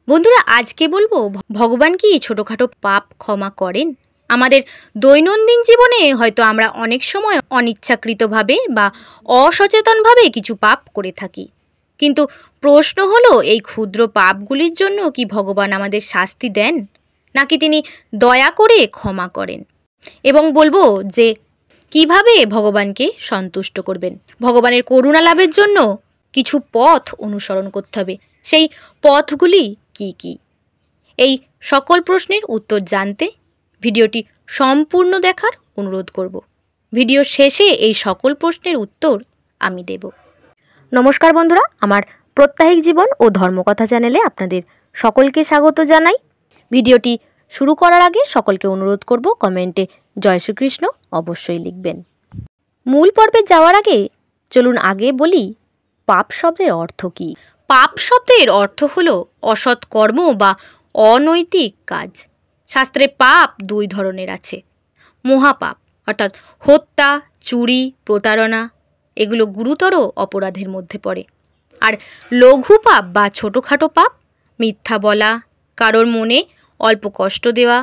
বন্ধুরা, আজকে বলবো ভগবান কি ছোটখাটো পাপ ক্ষমা করেন। আমাদের দৈনন্দিন জীবনে হয়তো আমরা অনেক সময় অনিচ্ছাকৃতভাবে বা অসচেতনভাবে কিছু পাপ করে থাকি, কিন্তু প্রশ্ন হলো এই ক্ষুদ্র পাপগুলির জন্য কি ভগবান আমাদের শাস্তি দেন, নাকি তিনি দয়া করে ক্ষমা করেন। এবং বলবো যে কিভাবে ভগবানকে সন্তুষ্ট করবেন। ভগবানের করুণা লাভের জন্য কিছু পথ অনুসরণ করতে হবে। সেই পথগুলি কি কি? এই সকল প্রশ্নের উত্তর জানতে ভিডিওটি সম্পূর্ণ দেখার অনুরোধ করব। ভিডিও শেষে এই সকল প্রশ্নের উত্তর আমি দেব। নমস্কার বন্ধুরা, আমার প্রত্যাহিক জীবন ও ধর্মকথা চ্যানেলে আপনাদের সকলকে স্বাগত জানাই। ভিডিওটি শুরু করার আগে সকলকে অনুরোধ করব কমেন্টে জয় শ্রীকৃষ্ণ অবশ্যই লিখবেন। মূল পর্বে যাওয়ার আগে চলুন আগে বলি পাপ শব্দের অর্থ কী। পাপ শব্দের অর্থ হলো অসৎ কর্ম বা অনৈতিক কাজ। শাস্ত্রে পাপ দুই ধরনের আছে। মহাপাপ অর্থাৎ হত্যা, চুরি, প্রতারণা, এগুলো গুরুতর অপরাধের মধ্যে পড়ে। আর লঘু পাপ বা ছোটোখাটো পাপ, মিথ্যা বলা, কারোর মনে অল্প কষ্ট দেওয়া,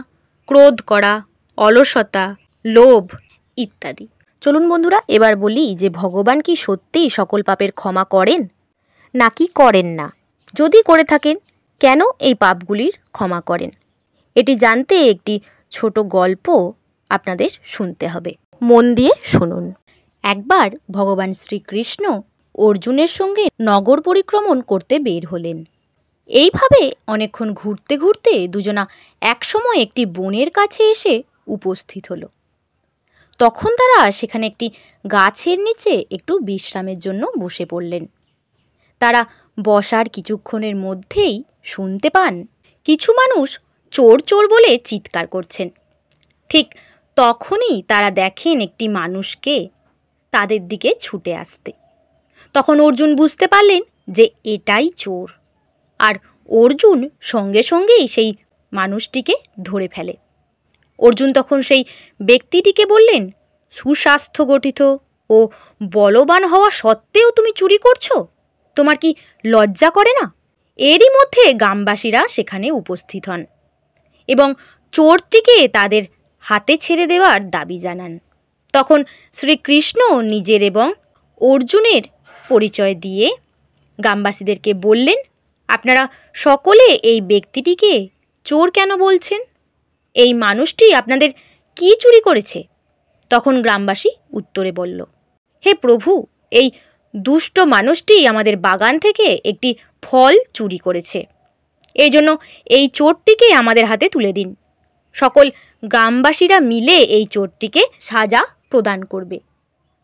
ক্রোধ করা, অলসতা, লোভ ইত্যাদি। চলুন বন্ধুরা, এবার বলি যে ভগবান কি সত্যিই সকল পাপের ক্ষমা করেন নাকি করেন না। যদি করে থাকেন, কেন এই পাপগুলির ক্ষমা করেন? এটি জানতে একটি ছোট গল্প আপনাদের শুনতে হবে। মন দিয়ে শুনুন। একবার ভগবান শ্রীকৃষ্ণ অর্জুনের সঙ্গে নগর পরিক্রমণ করতে বের হলেন। এইভাবে অনেকক্ষণ ঘুরতে ঘুরতে দুজনা একসময় একটি বনের কাছে এসে উপস্থিত হলো। তখন তারা সেখানে একটি গাছের নিচে একটু বিশ্রামের জন্য বসে পড়লেন। তারা বসার কিছুক্ষণের মধ্যেই শুনতে পান কিছু মানুষ চোর চোর বলে চিৎকার করছেন। ঠিক তখনই তারা দেখেন একটি মানুষকে তাদের দিকে ছুটে আসতে। তখন অর্জুন বুঝতে পারলেন যে এটাই চোর, আর অর্জুন সঙ্গে সঙ্গেই সেই মানুষটিকে ধরে ফেলে। অর্জুন তখন সেই ব্যক্তিটিকে বললেন, সুস্বাস্থ্য গঠিত ও বলবান হওয়া সত্ত্বেও তুমি চুরি করছো? তোমার কি লজ্জা করে না? এরই মধ্যে গ্রামবাসীরা সেখানে উপস্থিত হন এবং চোরটিকে তাদের হাতে ছেড়ে দেওয়ার দাবি জানান। তখন শ্রীকৃষ্ণ নিজের এবং অর্জুনের পরিচয় দিয়ে গ্রামবাসীদেরকে বললেন, আপনারা সকলে এই ব্যক্তিটিকে চোর কেন বলছেন? এই মানুষটি আপনাদের কি চুরি করেছে? তখন গ্রামবাসী উত্তরে বলল, হে প্রভু, এই দুষ্ট মানুষটি আমাদের বাগান থেকে একটি ফল চুরি করেছে। এই জন্য এই চোরটিকে আমাদের হাতে তুলে দিন। সকল গ্রামবাসীরা মিলে এই চোরটিকে সাজা প্রদান করবে।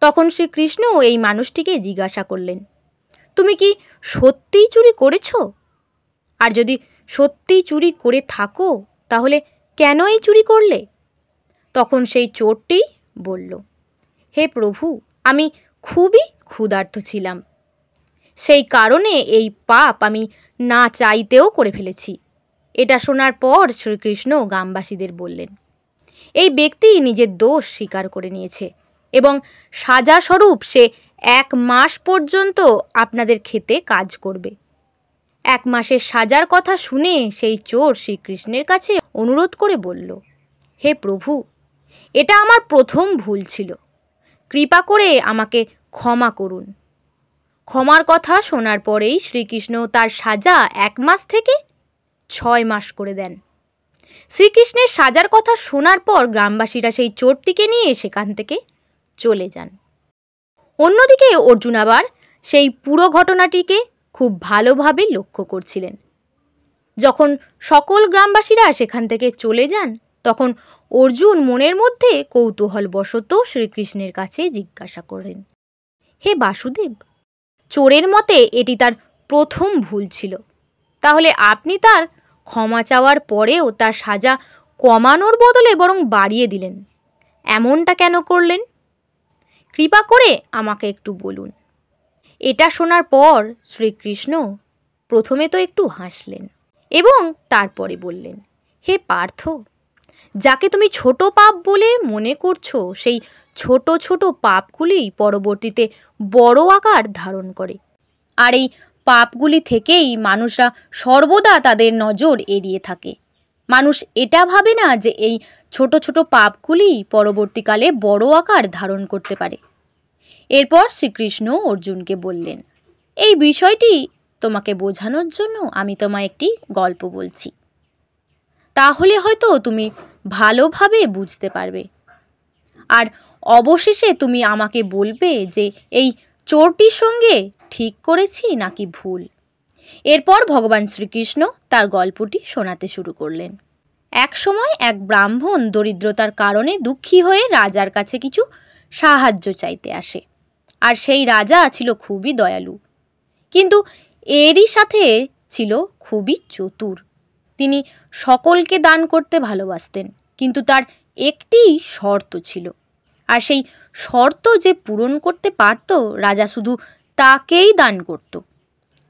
তখন শ্রীকৃষ্ণ এই মানুষটিকে জিজ্ঞাসা করলেন, তুমি কি সত্যিই চুরি করেছ? আর যদি সত্যিই চুরি করে থাকো, তাহলে কেন এই চুরি করলে? তখন সেই চোরটি বলল, হে প্রভু, আমি খুবই ক্ষুধার্ত ছিলাম। সেই কারণে এই পাপ আমি না চাইতেও করে ফেলেছি। এটা শোনার পর শ্রীকৃষ্ণ গ্রামবাসীদের বললেন, এই ব্যক্তি নিজের দোষ স্বীকার করে নিয়েছে এবং সাজাস্বরূপ সে 1 মাস পর্যন্ত আপনাদের খেতে কাজ করবে। 1 মাসের সাজার কথা শুনে সেই চোর শ্রীকৃষ্ণের কাছে অনুরোধ করে বলল, হে প্রভু, এটা আমার প্রথম ভুল ছিল। কৃপা করে আমাকে ক্ষমা করুন। ক্ষমার কথা শোনার পরেই শ্রীকৃষ্ণ তার সাজা 1 মাস থেকে 6 মাস করে দেন। শ্রীকৃষ্ণের সাজার কথা শোনার পর গ্রামবাসীরা সেই চোরটিকে নিয়ে সেখান থেকে চলে যান। অন্যদিকে অর্জুন আবার সেই পুরো ঘটনাটিকে খুব ভালোভাবে লক্ষ্য করছিলেন। যখন সকল গ্রামবাসীরা সেখান থেকে চলে যান, তখন অর্জুন মনের মধ্যে কৌতূহলবশত শ্রীকৃষ্ণের কাছে জিজ্ঞাসা করেন, হে বাসুদেব, চোরের মতে এটি তার প্রথম ভুল ছিল, তাহলে আপনি তার ক্ষমা চাওয়ার পরেও তার সাজা কমানোর বদলে বরং বাড়িয়ে দিলেন। এমনটা কেন করলেন? কৃপা করে আমাকে একটু বলুন। এটা শোনার পর শ্রীকৃষ্ণ প্রথমে তো একটু হাসলেন এবং তারপরে বললেন, হে পার্থ, যাকে তুমি ছোট পাপ বলে মনে করছো, সেই ছোট ছোট পাপগুলি পরবর্তীতে বড় আকার ধারণ করে। আর এই পাপগুলি থেকেই মানুষরা সর্বদা তাদের নজর এড়িয়ে থাকে। মানুষ এটা ভাবে না যে এই ছোট ছোট পাপগুলি পরবর্তীকালে বড় আকার ধারণ করতে পারে। এরপর শ্রীকৃষ্ণ অর্জুনকে বললেন, এই বিষয়টি তোমাকে বোঝানোর জন্য আমি তোমায় একটি গল্প বলছি, তাহলে হয়তো তুমি ভালোভাবে বুঝতে পারবে। আর অবশেষে তুমি আমাকে বলবে যে এই চোরটির সঙ্গে ঠিক করেছি নাকি ভুল। এরপর ভগবান শ্রীকৃষ্ণ তার গল্পটি শোনাতে শুরু করলেন। এক সময় এক ব্রাহ্মণ দরিদ্রতার কারণে দুঃখী হয়ে রাজার কাছে কিছু সাহায্য চাইতে আসে। আর সেই রাজা ছিল খুবই দয়ালু, কিন্তু এরই সাথে ছিল খুবই চতুর। তিনি সকলকে দান করতে ভালোবাসতেন, কিন্তু তার একটি শর্ত ছিল, আর সেই শর্ত যে পূরণ করতে পারত রাজা শুধু তাকেই দান করত।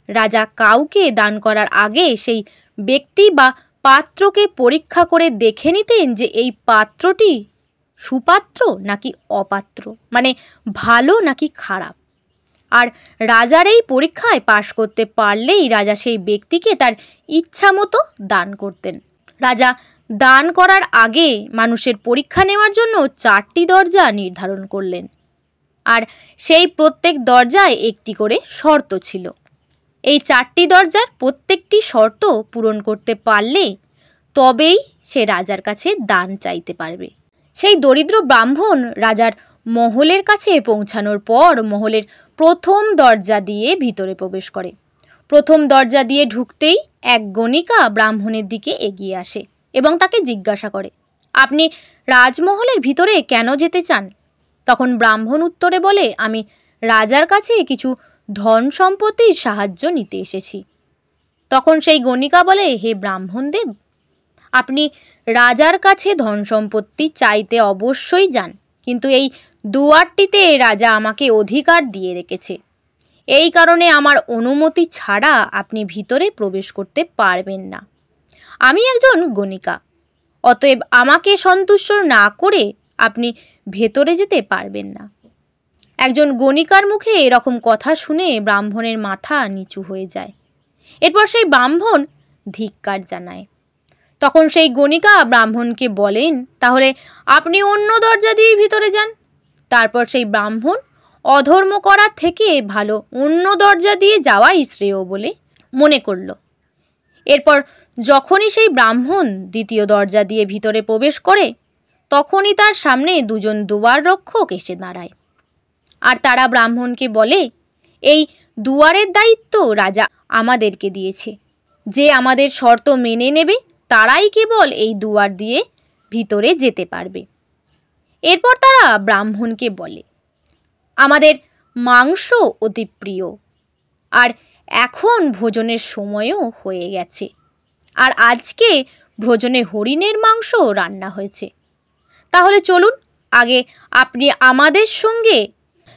রাজা কাউকে দান করার আগে সেই ব্যক্তি বা পাত্রকে পরীক্ষা করে দেখে নিতেন যে এই পাত্রটি সুপাত্র নাকি অপাত্র, মানে ভালো নাকি খারাপ। আর রাজার এই পরীক্ষায় পাশ করতে পারলেই রাজা সেই ব্যক্তিকে তার ইচ্ছা মতো দান করতেন। রাজা দান করার আগে মানুষের পরীক্ষা নেওয়ার জন্য 4টি দরজা নির্ধারণ করলেন, আর সেই প্রত্যেক দরজায় একটি করে শর্ত ছিল। এই 4টি দরজার প্রত্যেকটি শর্ত পূরণ করতে পারলে তবেই সে রাজার কাছে দান চাইতে পারবে। সেই দরিদ্র ব্রাহ্মণ রাজার মহলের কাছে পৌঁছানোর পর মহলের প্রথম দরজা দিয়ে ভিতরে প্রবেশ করে। প্রথম দরজা দিয়ে ঢুকতেই এক গণিকা ব্রাহ্মণের দিকে এগিয়ে আসে এবং তাকে জিজ্ঞাসা করে, আপনি রাজমহলের ভিতরে কেন যেতে চান? তখন ব্রাহ্মণ উত্তরে বলে, আমি রাজার কাছে কিছু ধন সম্পত্তির সাহায্য নিতে এসেছি। তখন সেই গণিকা বলে, হে ব্রাহ্মণদেব, আপনি রাজার কাছে ধন সম্পত্তি চাইতে অবশ্যই যান, কিন্তু এই দুয়ারটিতে রাজা আমাকে অধিকার দিয়ে রেখেছে। এই কারণে আমার অনুমতি ছাড়া আপনি ভিতরে প্রবেশ করতে পারবেন না। আমি একজন গণিকা, অতএব আমাকে সন্তুষ্ট না করে আপনি ভেতরে যেতে পারবেন না। একজন গণিকার মুখে এরকম কথা শুনে ব্রাহ্মণের মাথা নিচু হয়ে যায়। এরপর সেই ব্রাহ্মণ ধিক্কার জানায়। তখন সেই গণিকা ব্রাহ্মণকে বলেন, তাহলে আপনি অন্য দরজা দিয়ে ভিতরে যান। তারপর সেই ব্রাহ্মণ অধর্ম করার থেকে ভালো অন্য দরজা দিয়ে যাওয়াই শ্রেয় বলে মনে করল। এরপর যখনই সেই ব্রাহ্মণ দ্বিতীয় দরজা দিয়ে ভিতরে প্রবেশ করে, তখনই তার সামনে দুজন দুয়ার রক্ষক এসে দাঁড়ায়। আর তারা ব্রাহ্মণকে বলে, এই দুয়ারের দায়িত্ব রাজা আমাদেরকে দিয়েছে। যে আমাদের শর্ত মেনে নেবে তারাই কেবল এই দুয়ার দিয়ে ভিতরে যেতে পারবে। এরপর তারা ব্রাহ্মণকে বলে, আমাদের মাংস অতি প্রিয়, আর এখন ভোজনের সময়ও হয়ে গেছে, আর আজকে ভোজনে হরিণের মাংস রান্না হয়েছে। তাহলে চলুন, আগে আপনি আমাদের সঙ্গে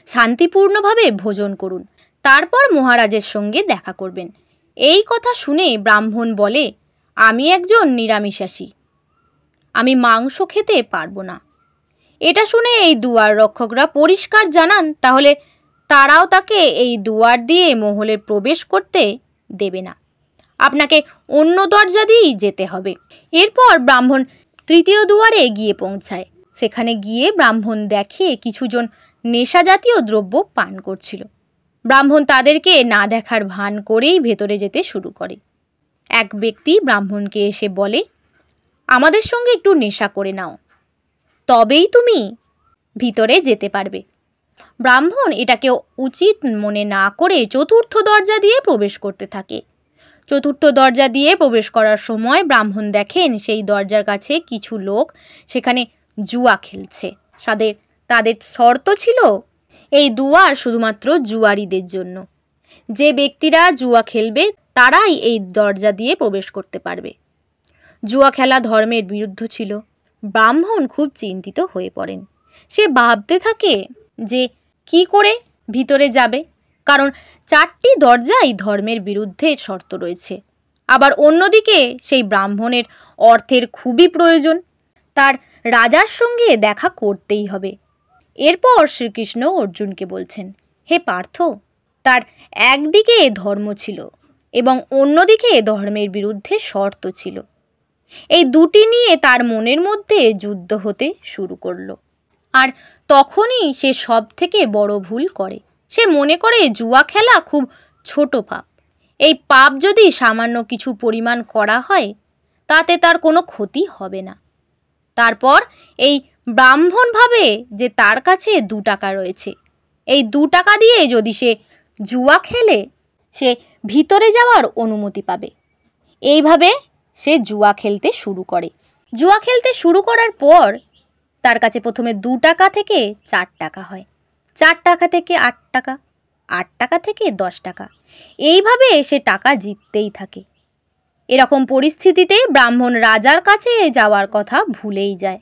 শান্তিপূর্ণভাবে ভোজন করুন, তারপর মহারাজের সঙ্গে দেখা করবেন। এই কথা শুনে ব্রাহ্মণ বলে, আমি একজন নিরামিষাশী, আমি মাংস খেতে পারবো না। এটা শুনে এই দুয়ার রক্ষকরা পরিষ্কার জানান তাহলে তারাও তাকে এই দুয়ার দিয়ে মহলে প্রবেশ করতে দেবে না, আপনাকে অন্য দরজা দিয়েই যেতে হবে। এরপর ব্রাহ্মণ তৃতীয় দুয়ারে গিয়ে পৌঁছায়। সেখানে গিয়ে ব্রাহ্মণ দেখে কিছুজন নেশা জাতীয় দ্রব্য পান করছিল। ব্রাহ্মণ তাদেরকে না দেখার ভান করেই ভেতরে যেতে শুরু করে। এক ব্যক্তি ব্রাহ্মণকে এসে বলে, আমাদের সঙ্গে একটু নেশা করে নাও, তবেই তুমি ভিতরে যেতে পারবে। ব্রাহ্মণ এটাকে উচিত মনে না করে চতুর্থ দরজা দিয়ে প্রবেশ করতে থাকে। চতুর্থ দরজা দিয়ে প্রবেশ করার সময় ব্রাহ্মণ দেখেন সেই দরজার কাছে কিছু লোক সেখানে জুয়া খেলছে। তাদের শর্ত ছিল এই দুয়ার শুধুমাত্র জুয়ারিদের জন্য। যে ব্যক্তিরা জুয়া খেলবে তারাই এই দরজা দিয়ে প্রবেশ করতে পারবে। জুয়া খেলা ধর্মের বিরুদ্ধ ছিল। ব্রাহ্মণ খুব চিন্তিত হয়ে পড়েন। সে ভাবতে থাকে যে কি করে ভিতরে যাবে, কারণ 4টি দরজাই ধর্মের বিরুদ্ধে শর্ত রয়েছে। আবার অন্যদিকে সেই ব্রাহ্মণের অর্থের খুবই প্রয়োজন, তার রাজার সঙ্গে দেখা করতেই হবে। এরপর শ্রীকৃষ্ণ অর্জুনকে বলছেন, হে পার্থ, তার একদিকে ধর্ম ছিল এবং অন্যদিকে ধর্মের বিরুদ্ধে শর্ত ছিল। এই দুটি নিয়ে তার মনের মধ্যে যুদ্ধ হতে শুরু করলো। আর তখনই সে সব থেকে বড় ভুল করে। সে মনে করে জুয়া খেলা খুব ছোট পাপ। এই পাপ যদি সামান্য কিছু পরিমাণ করা হয় তাতে তার কোনো ক্ষতি হবে না। তারপর এই ব্রাহ্মণ ভাবে যে তার কাছে 2 টাকা রয়েছে, এই 2 টাকা দিয়ে যদি সে জুয়া খেলে সে ভিতরে যাওয়ার অনুমতি পাবে। এইভাবে সে জুয়া খেলতে শুরু করে। জুয়া খেলতে শুরু করার পর তার কাছে প্রথমে 2 টাকা থেকে 4 টাকা হয়, 4 টাকা থেকে 8 টাকা, 8 টাকা থেকে 10 টাকা, এইভাবে সে টাকা জিততেই থাকে। এরকম পরিস্থিতিতে ব্রাহ্মণ রাজার কাছে যাওয়ার কথা ভুলেই যায়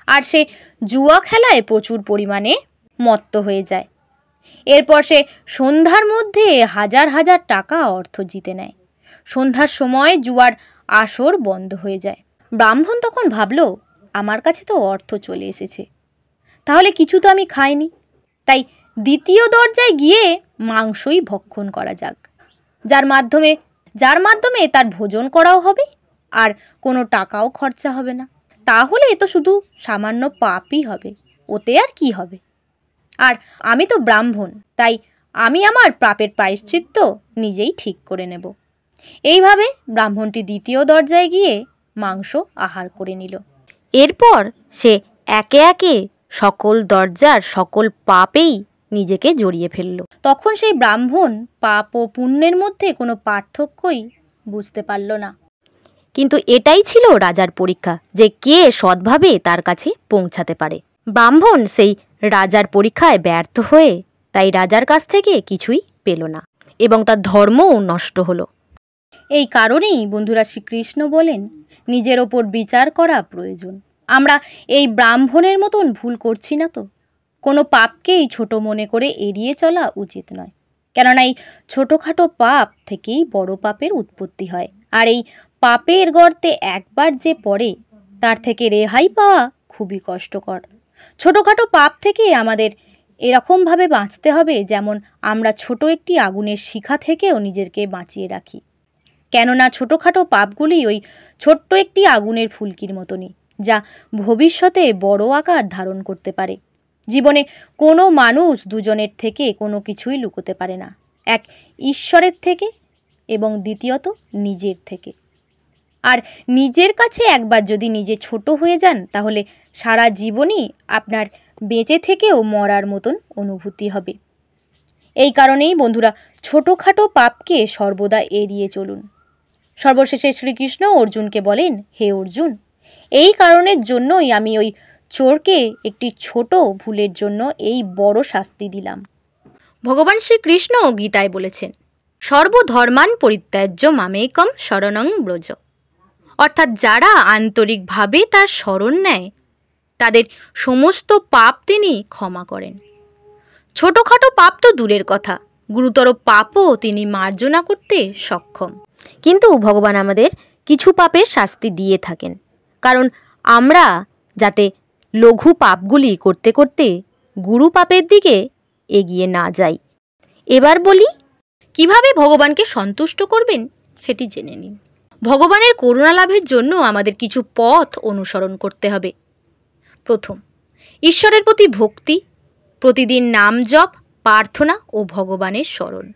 আর সে জুয়া খেলায় প্রচুর পরিমাণে মত্ত হয়ে যায়। এরপর সে সন্ধ্যার মধ্যে হাজার হাজার টাকা অর্থ জিতে নেয়। সন্ধ্যার সময় জুয়ার আসর বন্ধ হয়ে যায়। ব্রাহ্মণ তখন ভাবল, আমার কাছে তো অর্থ চলে এসেছে, তাহলে কিছু তো আমি খাইনি, তাই দ্বিতীয় দরজায় গিয়ে মাংসই ভক্ষণ করা যাক, যার মাধ্যমে তার ভোজন করাও হবে আর কোনো টাকাও খরচা হবে না। তাহলে এ তো শুধু সামান্য পাপই হবে, ওতে আর কি হবে। আর আমি তো ব্রাহ্মণ, তাই আমি আমার পাপের প্রায়শ্চিত্ত নিজেই ঠিক করে নেব। এইভাবে ব্রাহ্মণটি দ্বিতীয় দরজায় গিয়ে মাংস আহার করে নিল। এরপর সে একে একে সকল দরজার সকল পাপেই নিজেকে জড়িয়ে ফেলল। তখন সেই ব্রাহ্মণ পাপ ও পুণ্যের মধ্যে কোনো পার্থক্যই বুঝতে পারল না। কিন্তু এটাই ছিল রাজার পরীক্ষা, যে কে সৎভাবে তার কাছে পৌঁছাতে পারে। ব্রাহ্মণ সেই রাজার পরীক্ষায় ব্যর্থ হয়ে তাই রাজার কাছ থেকে কিছুই পেল না এবং তার ধর্মও নষ্ট হলো। এই কারণেই বন্ধুরা শ্রীকৃষ্ণ বলেন, নিজের ওপর বিচার করা প্রয়োজন। আমরা এই ব্রাহ্মণের মতন ভুল করছি না তো? কোনো পাপকেই ছোট মনে করে এড়িয়ে চলা উচিত নয়, কেননা এই ছোটোখাটো পাপ থেকেই বড় পাপের উৎপত্তি হয়। আর এই পাপের গর্তে একবার যে পড়ে তার থেকে রেহাই পাওয়া খুবই কষ্টকর। ছোটোখাটো পাপ থেকে আমাদের এরকমভাবে বাঁচতে হবে যেমন আমরা ছোট একটি আগুনের শিখা থেকেও নিজেকে বাঁচিয়ে রাখি। কেননা ছোটোখাটো পাপগুলি ওই ছোট্ট একটি আগুনের ফুলকির মতনই, যা ভবিষ্যতে বড় আকার ধারণ করতে পারে। জীবনে কোনো মানুষ দুজনের থেকে কোনো কিছুই লুকোতে পারে না, এক ঈশ্বরের থেকে এবং দ্বিতীয়ত নিজের থেকে। আর নিজের কাছে একবার যদি নিজে ছোট হয়ে যান তাহলে সারা জীবনই আপনার বেঁচে থেকেও মরার মতন অনুভূতি হবে। এই কারণেই বন্ধুরা ছোটোখাটো পাপকে সর্বদা এড়িয়ে চলুন। সর্বশেষে শ্রীকৃষ্ণ অর্জুনকে বলেন, হে অর্জুন, এই কারণের জন্যই আমি ওই চোরকে একটি ছোট ভুলের জন্য এই বড় শাস্তি দিলাম। ভগবান শ্রীকৃষ্ণ গীতায় বলেছেন, সর্বধর্মান পরিত্যাজ্য মামেকম শরণং ব্রজ। অর্থাৎ যারা আন্তরিকভাবে তার শরণ নেয় তাদের সমস্ত পাপ তিনি ক্ষমা করেন। ছোটোখাটো পাপ তো দূরের কথা, গুরুতর পাপও তিনি মার্জনা করতে সক্ষম। কিন্তু ভগবান আমাদের কিছু পাপের শাস্তি দিয়ে থাকেন, কারণ আমরা যাতে লঘু পাপগুলি করতে করতে গুরু পাপের দিকে এগিয়ে না যাই। এবার বলি কিভাবে ভগবানকে সন্তুষ্ট করবেন সেটি জেনে নিন। ভগবানের করুণা লাভের জন্য আমাদের কিছু পথ অনুসরণ করতে হবে। প্রথম, ঈশ্বরের প্রতি ভক্তি, প্রতিদিন নাম জপ, প্রার্থনা ও ভগবানের স্মরণ।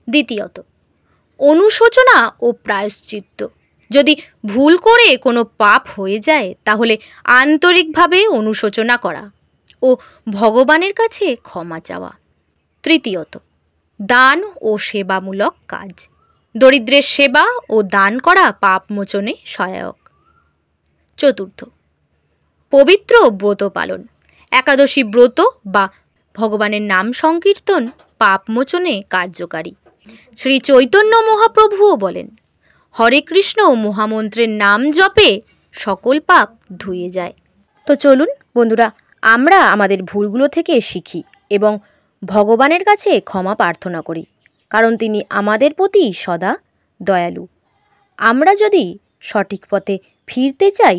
দ্বিতীয়ত, অনুশোচনা ও প্রায়শ্চিত্ত। যদি ভুল করে কোনো পাপ হয়ে যায় তাহলে আন্তরিকভাবে অনুশোচনা করা ও ভগবানের কাছে ক্ষমা চাওয়া। তৃতীয়ত, দান ও সেবামূলক কাজ। দরিদ্রের সেবা ও দান করা পাপ মোচনে সহায়ক। চতুর্থ, পবিত্র ব্রত পালন। একাদশী ব্রত বা ভগবানের নাম সংকীর্তন পাপ মোচনে কার্যকারী। শ্রী চৈতন্য মহাপ্রভুও বলেন, হরে কৃষ্ণ মহামন্ত্রের নাম জপে সকল পাপ ধুয়ে যায়। তো চলুন বন্ধুরা, আমরা আমাদের ভুলগুলো থেকে শিখি এবং ভগবানের কাছে ক্ষমা প্রার্থনা করি, কারণ তিনি আমাদের প্রতি সদা দয়ালু। আমরা যদি সঠিক পথে ফিরতে চাই,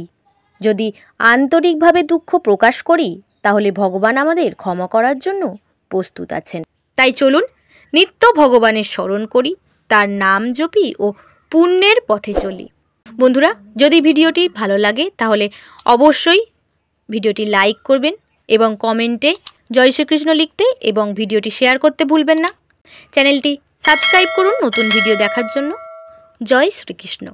যদি আন্তরিকভাবে দুঃখ প্রকাশ করি, তাহলে ভগবান আমাদের ক্ষমা করার জন্য প্রস্তুত আছেন। তাই চলুন নিত্য ভগবানের স্মরণ করি, তার নাম জপি ও পুণ্যের পথে চলি। বন্ধুরা, যদি ভিডিওটি ভালো লাগে তাহলে অবশ্যই ভিডিওটি লাইক করবেন এবং কমেন্টে জয় শ্রীকৃষ্ণ লিখতে এবং ভিডিওটি শেয়ার করতে ভুলবেন না। চ্যানেলটি সাবস্ক্রাইব করুন নতুন ভিডিও দেখার জন্য। জয় শ্রীকৃষ্ণ।